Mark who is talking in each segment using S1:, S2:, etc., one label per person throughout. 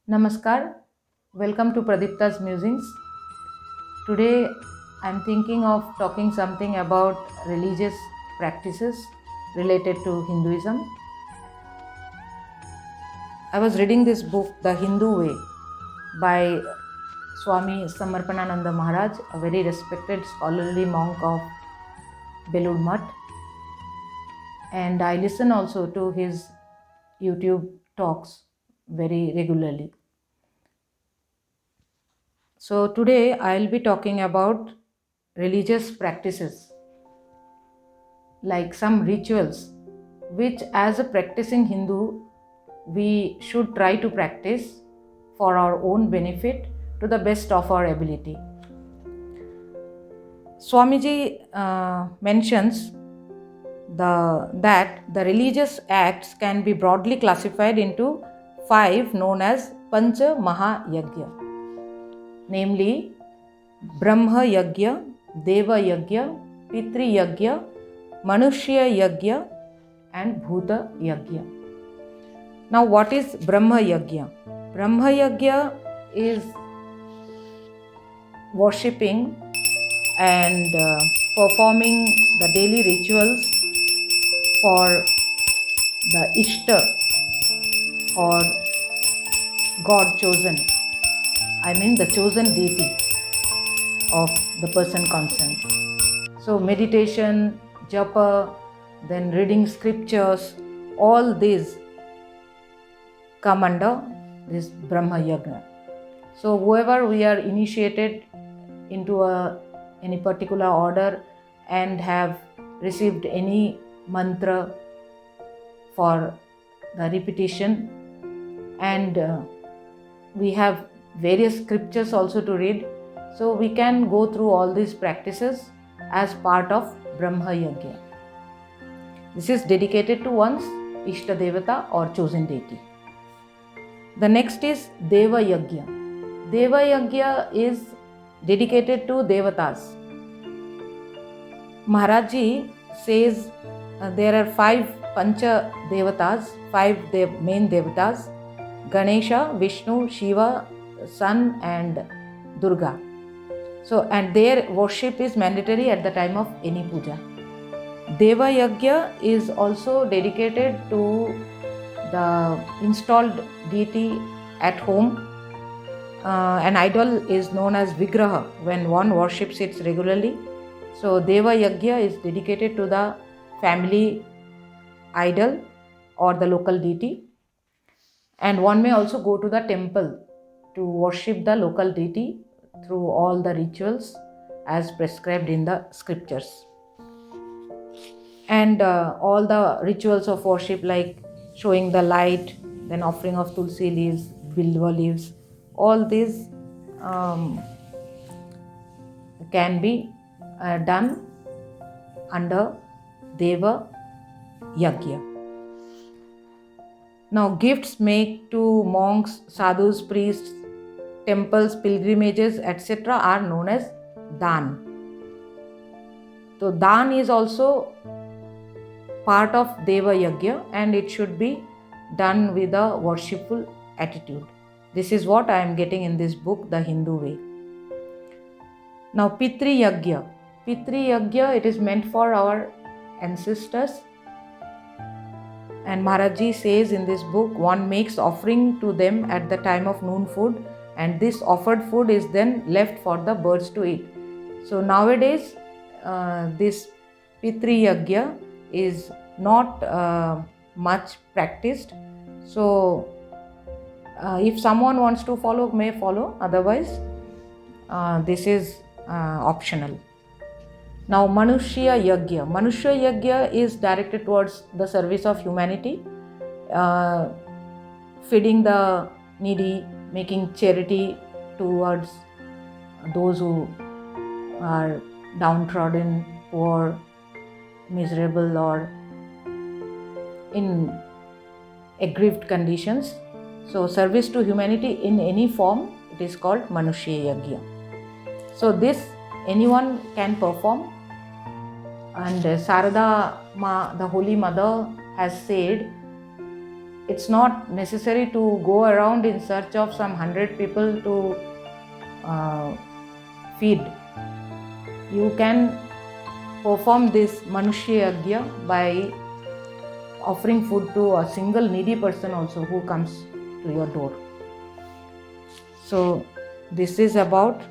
S1: Namaskar, welcome to Pradipta's Musings. Today I'm thinking of talking something about religious practices related to Hinduism. I was reading this book, The Hindu Way, by Swami Samarpanananda Maharaj, a very respected scholarly monk of Belud Mutt. And I listen also to his YouTube talks very regularly. So today I'll be talking about religious practices, like some rituals which as a practicing Hindu we should try to practice for our own benefit to the best of our ability. Swamiji mentions that the religious acts can be broadly classified into 5 known as Pancha Mahayagya, namely Brahma Yagya, Deva Yagya, Pitri Yagya, Manushya Yagya and Bhuta Yagya. Now what is Brahma Yagya? Brahma Yagya is worshipping and performing the daily rituals for the Ishta or God chosen. I mean the chosen deity of the person concerned. So meditation, japa, then reading scriptures, all these come under this Brahma Yagna. So whoever we are initiated into any particular order and have received any mantra for the repetition, and we have various scriptures also to read, so we can go through all these practices as part of Brahma Yagya. This is dedicated to one's Ishta Devata or chosen deity. The next is Deva Yagya. Deva Yagya is dedicated to Devatas. Maharaji says there are 5 Pancha Devatas, 5 main Devatas: Ganesha, Vishnu, Shiva, Sun and Durga. So, and their worship is mandatory at the time of any puja. Deva Yagya is also dedicated to the installed deity at home. An idol is known as Vigraha when one worships it regularly. So Deva Yagya is dedicated to the family idol or the local deity. And one may also go to the temple to worship the local deity through all the rituals as prescribed in the scriptures. And all the rituals of worship like showing the light, then offering of tulsi leaves, bilva leaves, all these can be done under Deva Yagya. Now gifts made to monks, sadhus, priests, temples, pilgrimages, etc. are known as Dan. So Dan is also part of Deva Yagya and it should be done with a worshipful attitude. This is what I am getting in this book, The Hindu Way. Now Pitri Yagya. Pitri Yagya, it is meant for our ancestors. And Maharaji says in this book, one makes offering to them at the time of noon food, and this offered food is then left for the birds to eat. So nowadays, this Pitri Yagya is not much practiced. So if someone wants to follow, may follow. Otherwise, this is optional. Now Manushya Yagya. Manushya Yagya is directed towards the service of humanity, feeding the needy, making charity towards those who are downtrodden, poor, miserable or in aggrieved conditions. So service to humanity in any form, it is called Manushya Yagya. So this anyone can perform. And Sarada Ma, the Holy Mother, has said it's not necessary to go around in search of some 100 people to feed. You can perform this Manushya Yagya by offering food to a single needy person also who comes to your door. So this is about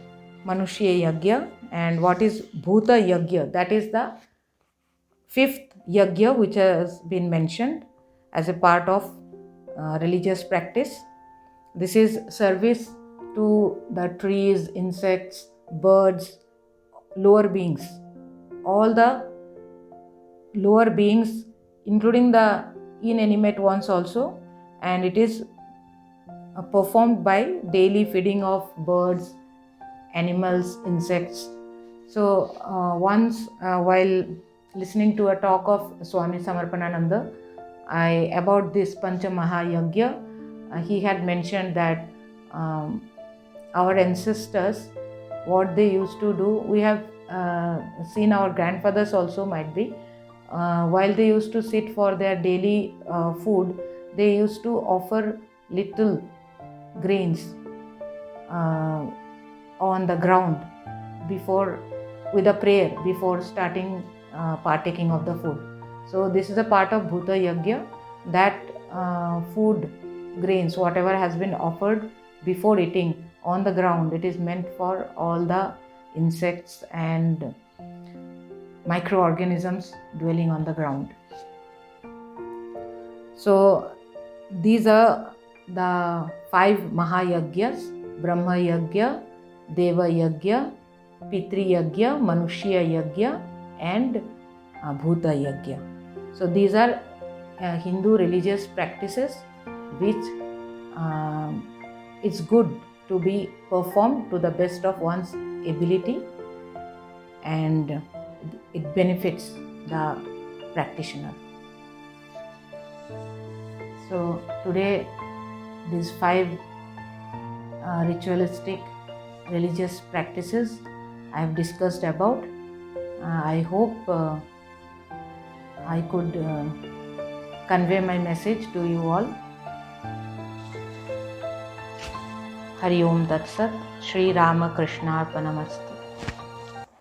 S1: Manushya Yagya. And what is Bhuta Yagya? That is the fifth Yagya which has been mentioned as a part of religious practice. This is service to the trees, insects, birds, lower beings. All the lower beings, including the inanimate ones also, and it is performed by daily feeding of birds, animals, insects. So once while listening to a talk of Swami Samarpanananda about this Pancha Mahayagya, he had mentioned that our ancestors, what they used to do, we have seen our grandfathers also might be, while they used to sit for their daily food, they used to offer little grains on the ground before, with a prayer before starting partaking of the food. So this is a part of Bhuta Yagya, that food grains, whatever has been offered before eating on the ground, it is meant for all the insects and microorganisms dwelling on the ground. So these are the 5 Mahayagyas: Brahma Yagya, Deva Yagya, Pitri Yagya, Manushya Yagya, and Bhuta Yagya. So these are Hindu religious practices which it's good to be performed to the best of one's ability, and it benefits the practitioner. So today these 5 ritualistic religious practices I have discussed about. I hope I could convey my message to you all. Hari Om Tat Sat. Shri Rama Krishna Arpanamastu.